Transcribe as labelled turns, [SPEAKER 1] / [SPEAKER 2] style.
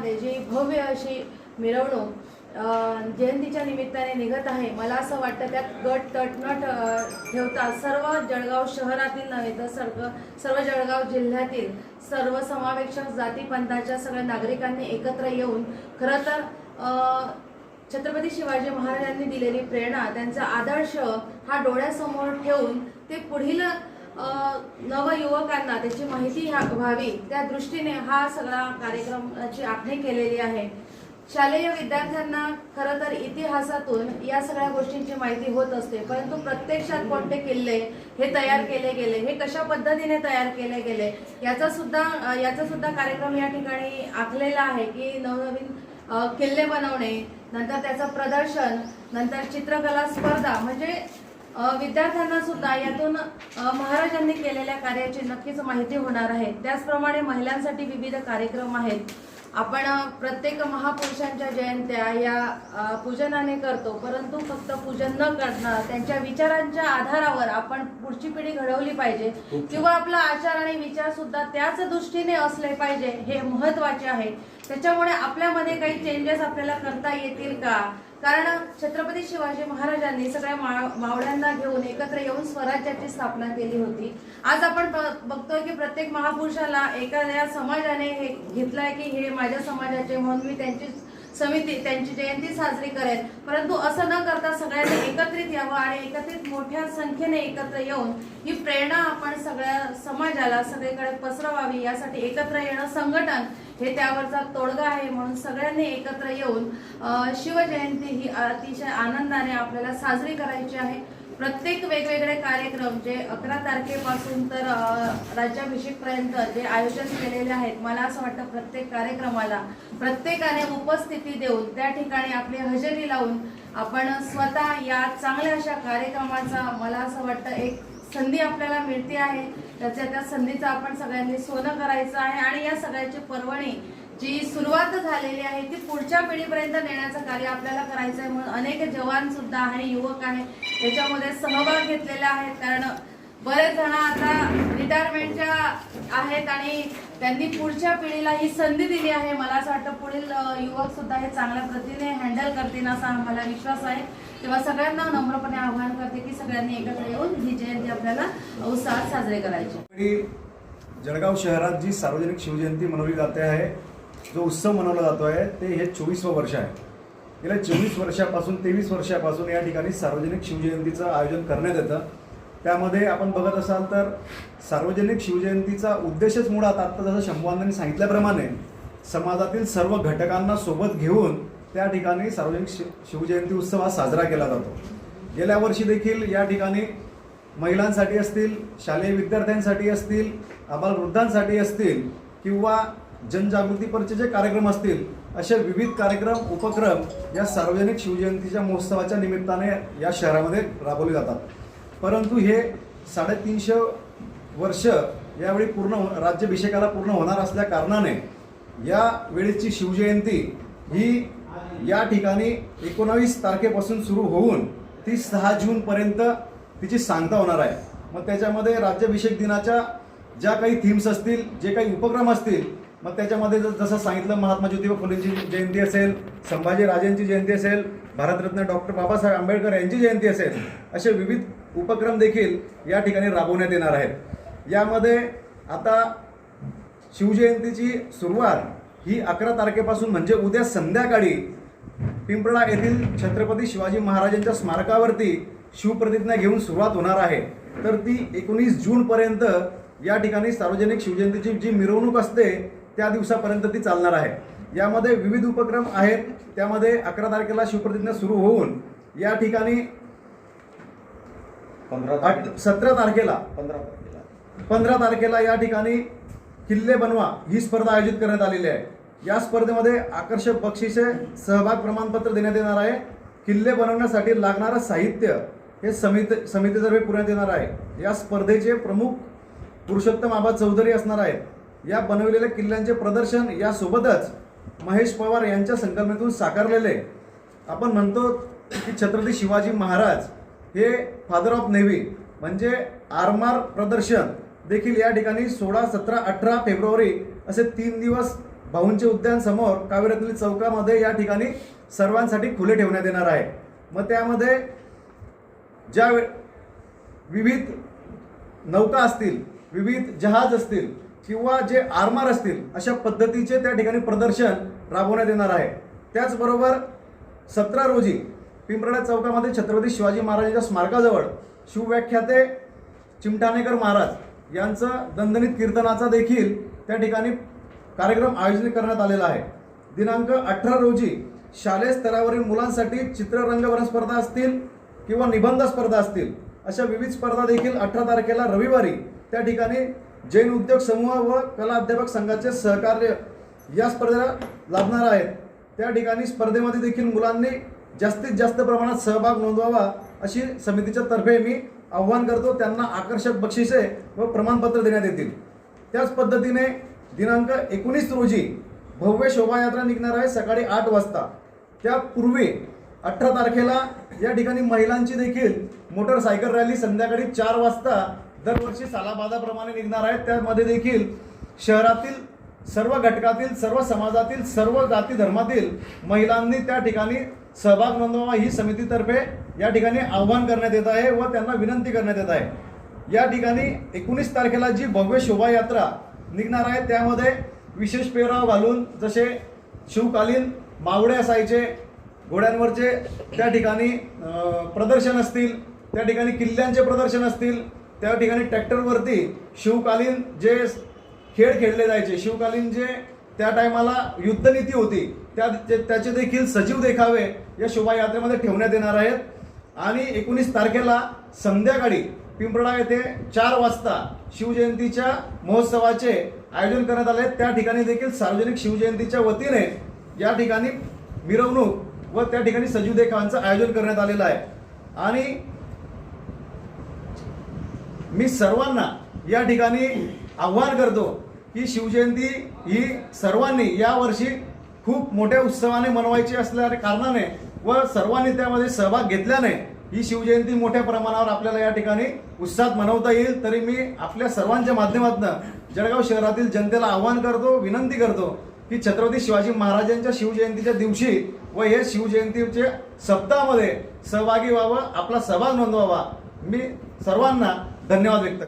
[SPEAKER 1] शहरामध्ये जी भव्य अशी मिरवणूक जयंतीच्या निमित्ताने निघत आहे, मला असं वाटतं त्यात गट तट न ठेवता सर्व जळगाव शहरातील नव्हे तर सर्व जळगाव जिल्ह्यातील सर्व समावेशक जातीपंथाच्या सगळ्या नागरिकांनी एकत्र येऊन खरं तर छत्रपती शिवाजी महाराजांनी दिलेली प्रेरणा, त्यांचा आदर्श हा डोळ्यासमोर ठेवून ते पुढील नवयुवकांना त्याची माहिती व्हावी त्या दृष्टीने हा सगळा कार्यक्रमाची आखणी केलेली आहे। शालेय विद्यार्थ्यांना खरं तर इतिहासातून या सगळ्या गोष्टींची माहिती होत असते, परंतु प्रत्यक्षात कोणते किल्ले हे तयार केले गेले, हे कशा पद्धतीने तयार केले गेले याचा सुद्धा कार्यक्रम या ठिकाणी आखलेला आहे की नवनवीन किल्ले बनवणे, नंतर त्याचं प्रदर्शन, नंतर चित्रकला स्पर्धा, म्हणजे विद्यार्थ्यांना सुद्धा यातून महाराजांनी केलेल्या कार्याची नक्कीच माहिती होणार आहे। त्याचप्रमाणे महिलांसाठी विविध कार्यक्रम आहेत। आपण प्रत्येक महापुरुषांच्या जयंत्या या पूजनाने करतो, परंतु फक्त पूजन न करता त्यांच्या विचारांच्या आधारावर आपण पुढची पिढी घडवली पाहिजे किंवा आपला आचार आणि विचार सुद्धा त्याच दृष्टीने असले पाहिजे, हे महत्त्वाचे आहे। त्याच्यामुळे आपल्यामध्ये काही चेंजेस आपल्याला करता येतील का? कारण छत्रपती शिवाजी महाराजांनी सगळ्या मावळ्यांना घेऊन एकत्र येऊन स्वराज्याची स्थापना केली होती। आज आपण बघतोय की प्रत्येक महापुरुषाला एखाद्या समाजाने हे घेतलंय की हे माझ्या समाजाचे म्हणून मी त्यांची जयंती साजरी करेल, परंतु असं न करता सगळ्यांनी एकत्रित यावं आणि एकत्रित मोठ्या संख्येने एकत्र येऊन ही प्रेरणा आपण सगळ्या समाजाला सगळीकडे पसरवावी, यासाठी एकत्र येणं संघटन हे त्यावरचा तोडगा आहे। म्हणून सगळ्यांनी एकत्र येऊन शिवजयंती ही अतिशय आनंदाने आपल्याला साजरी करायची आहे। प्रत्येक वेगवेगळे कार्यक्रम जे 11 तारखेपासून तर राज्याभिषेक पर्यंत जे आयोजन केलेले आहेत, मला असं वाटतं प्रत्येक कार्यक्रमाला प्रत्येकाने उपस्थिती देऊन त्या ठिकाणी आपली हजेरी लावून आपण स्वतः या चांगल्या अशा कार्यक्रमाचा मला असं वाटतं एक संधी आपल्याला मिळते आहे। त्या संधीचा आपण सगळ्यांनी सोनं करायचं आहे आणि या सगळ्याची पर्वणी जी सुरुवात झालेली आहे ती पुढच्या पिढीपर्यंत नेण्याचं कार्य आपल्याला करायचं आहे। म्हणून अनेक जवान सुद्धा आहे, युवक आहे, त्याच्यामध्ये सहभाग घेतलेला आहे। कारण बरेच जण आता रिटायरमेंटच्या आहेत आणि त्यांनी पुढच्या पिढीला ही संधी दिली आहे। मला असं वाटतं पुढील युवक सुद्धा हे चांगल्या पद्धतीने हँडल करतील असा मला विश्वास आहे। तेव्हा सगळ्यांना नम्रपणे आवाहन करते की सगळ्यांनी एकत्र येऊन ही जयंती आपल्याला उत्साहात साजरी करायची।
[SPEAKER 2] जळगाव शहरात जी सार्वजनिक शिवजयंती मनवली जाते आहे, जो उत्सव मनवला जातो आहे ते हे 24वं वर्ष आहे। गेल्या 24 वर्षापासून 23 वर्षापासून या ठिकाणी सार्वजनिक शिवजयंतीचं आयोजन करण्यात येतं। त्यामध्ये आपण बघत असाल तर सार्वजनिक शिवजयंतीचा उद्देशच मुळात आता जसं शंभूअण्णांनी सांगितल्याप्रमाणे समाजातील सर्व घटकांना सोबत घेऊन त्या ठिकाणी सार्वजनिक शिवजयंती उत्सव हा साजरा केला जातो। गेल्या वर्षी देखील या ठिकाणी महिलांसाठी असतील, शालेय विद्यार्थ्यांसाठी असतील, आबालवृद्धांसाठी असतील किंवा जनजागृतीपरचे जे कार्यक्रम असतील, असे विविध कार्यक्रम उपक्रम या सार्वजनिक शिवजयंतीच्या महोत्सवाच्या निमित्ताने या शहरामध्ये राबवले जातात। परंतु हे 350 वर्ष यावेळी राज्याभिषेकाला पूर्ण होणार असल्या कारणाने या वेळेची शिवजयंती ही या ठिकाणी 19 तारखेपासून सुरू होऊन ती 6 जूनपर्यंत तिची सांगता होणार आहे। मग त्याच्यामध्ये राज्याभिषेक दिनाच्या ज्या काही थीम्स असतील, जे काही उपक्रम असतील, मग त्याच्यामध्ये जसं सांगितलं महात्मा ज्योतिबा फुलेंची जयंती असेल, संभाजी राजेंची जयंती असेल, भारतरत्न डॉक्टर बाबासाहेब आंबेडकर यांची जयंती असेल, असे विविध उपक्रम देखील या ठिकाणी राबवण्यात येणार आहेत। यामध्ये आता शिवजयंतीची सुरुवात ही 11 तारखेपासून म्हणजे उद्या संध्याकाळी पिंपळा येथील छत्रपती शिवाजी महाराजांच्या स्मारकावरती शिवप्रतिज्ञा घेऊन सुरुवात होणार आहे। तर ती 19 जूनपर्यंत या ठिकाणी सार्वजनिक शिवजयंतीची जी मिरवणूक असते त्या दिवसापर्यंत ती चालणार आहे। यामध्ये विविध उपक्रम आहेत। त्यामध्ये 11 तारखेला शिवप्रतिज्ञा सुरू होऊन या ठिकाणी 15 तारखेला या ठिकाणी किल्ले बनवा ही स्पर्धा आयोजित करण्यात आलेली आहे। या स्पर्धेमध्ये आकर्षक बक्षिसे, सहभाग प्रमाणपत्र देण्यात येणार आहे। किल्ले बनवण्यासाठी लागणारं साहित्य हे समितीतर्फे पुरवण्यात येणार आहे। या स्पर्धेचे प्रमुख पुरुषोत्तम आबा चौधरी असणार आहेत। या बनवलेल्या किल्ल्यांचे प्रदर्शन यासोबतच महेश पवार यांच्या संकल्पनेतून साकारलेले आपण म्हणतो की छत्रपती शिवाजी महाराज हे फादर ऑफ नेव्ही म्हणजे आरमार प्रदर्शन देखील या ठिकाणी 16, 17, 18 फेब्रुवारी असे 3 दिवस भाऊंचे उद्यान समोर कावेरत्नी चौकामध्ये या ठिकाणी सर्वांसाठी खुले ठेवण्यात येणार आहे. मग त्यामध्ये ज्या विविध नौका असतील, विविध जहाज असतील किंवा जे आरमार असतील, अशा पद्धतीचे त्या ठिकाणी प्रदर्शन राबवण्यात येणार आहे. त्याचबरोबर 17 रोजी पिंपळा चौकामध्ये छत्रपती शिवाजी महाराजांच्या स्मारकाजवळ शिवव्याख्याते चिमठाणेकर महाराज यांचं दणदणीत कीर्तनाचा देखील त्या ठिकाणी कार्यक्रम आयोजित करण्यात आलेला आहे. दिनांक 18 रोजी शालेय स्तरावरील मुलांसाठी चित्ररंगवर्ण स्पर्धा असतील किंवा निबंध स्पर्धा असतील, अशा विविध स्पर्धा देखील 18 तारखेला रविवारी त्या ठिकाणी जैन उद्योग समूह व कला अध्यापक संघाचे सहकार्य या स्पर्धेला लाभणार आहेत. त्या ठिकाणी स्पर्धेमध्ये देखील मुलांनी जास्तीत जास्त प्रमाणात सहभाग नोंदवावा अशी समितीच्या तर्फे मी आव्हान करतो. त्यांना आकर्षक बक्षिसे व प्रमाणपत्र देण्यात येतील. त्याच पद्धतीने दिनांक 19 रोजी भव्य शोभायात्रा निघणार आहे सकाळी 8 वाजता. त्यापूर्वी 18 तारखेला या ठिकाणी महिलांची देखील मोटरसायकल रॅली संध्याकाळी 4 वाजता दरवर्षी सालाबादाप्रमाणे निघणार आहे. त्यामध्ये देखील शहरातील सर्व घटकातील, सर्व समाजातील, सर्व जाती धर्मातील महिलांनी त्या ठिकाणी सहभाग नोंदवावा ही समितीतर्फे या ठिकाणी आव्हान करण्यात येत आहे व त्यांना विनंती करण्यात येत आहे. या ठिकाणी 19 तारखेला जी भव्य शोभायात्रा निघणार आहे त्यामध्ये विशेष पेहराव घालून, जसे शिवकालीन मावळे असायचे, घोड्यांवरचे त्या ठिकाणी प्रदर्शन असतील, त्या ठिकाणी किल्ल्यांचे प्रदर्शन असतील, त्या ठिकाणी ट्रॅक्टरवरती शिवकालीन जे खेळ खेळले जायचे, शिवकालीन जे त्या टायमाला युद्धनीती होती त्याचे देखील सजीव देखावे या शोभायात्रेमध्ये ठेवण्यात येणार आहेत. आणि 19 तारखेला संध्याकाळी पिंपळा येथे 4 वाजता शिवजयंतीच्या महोत्सवाचे आयोजन करण्यात आले. त्या ठिकाणी देखील सार्वजनिक शिवजयंतीच्या वतीने या ठिकाणी मिरवणूक व त्या ठिकाणी सजीव देखावांचं आयोजन करण्यात आलेलं आहे. आणि मी सर्वांना या ठिकाणी आव्हान करतो की शिवजयंती ही सर्वांनी यावर्षी खूप मोठ्या उत्सवाने मनवायची असल्या कारणाने व सर्वांनी त्यामध्ये सहभाग घेतल्याने ही शिवजयंती मोठ्या प्रमाणावर आपल्याला या ठिकाणी उत्साहात मनवता येईल. तरी मी आपल्या सर्वांच्या माध्यमातून जळगाव शहरातील जनतेला आव्हान करतो, विनंती करतो की छत्रपती शिवाजी महाराजांच्या शिवजयंतीच्या दिवशी व हे शिवजयंतीच्या सप्ताहामध्ये सहभागी व्हावं, आपला सहभाग नोंदवावा. मी सर्वांना धन्यवाद व्यक्त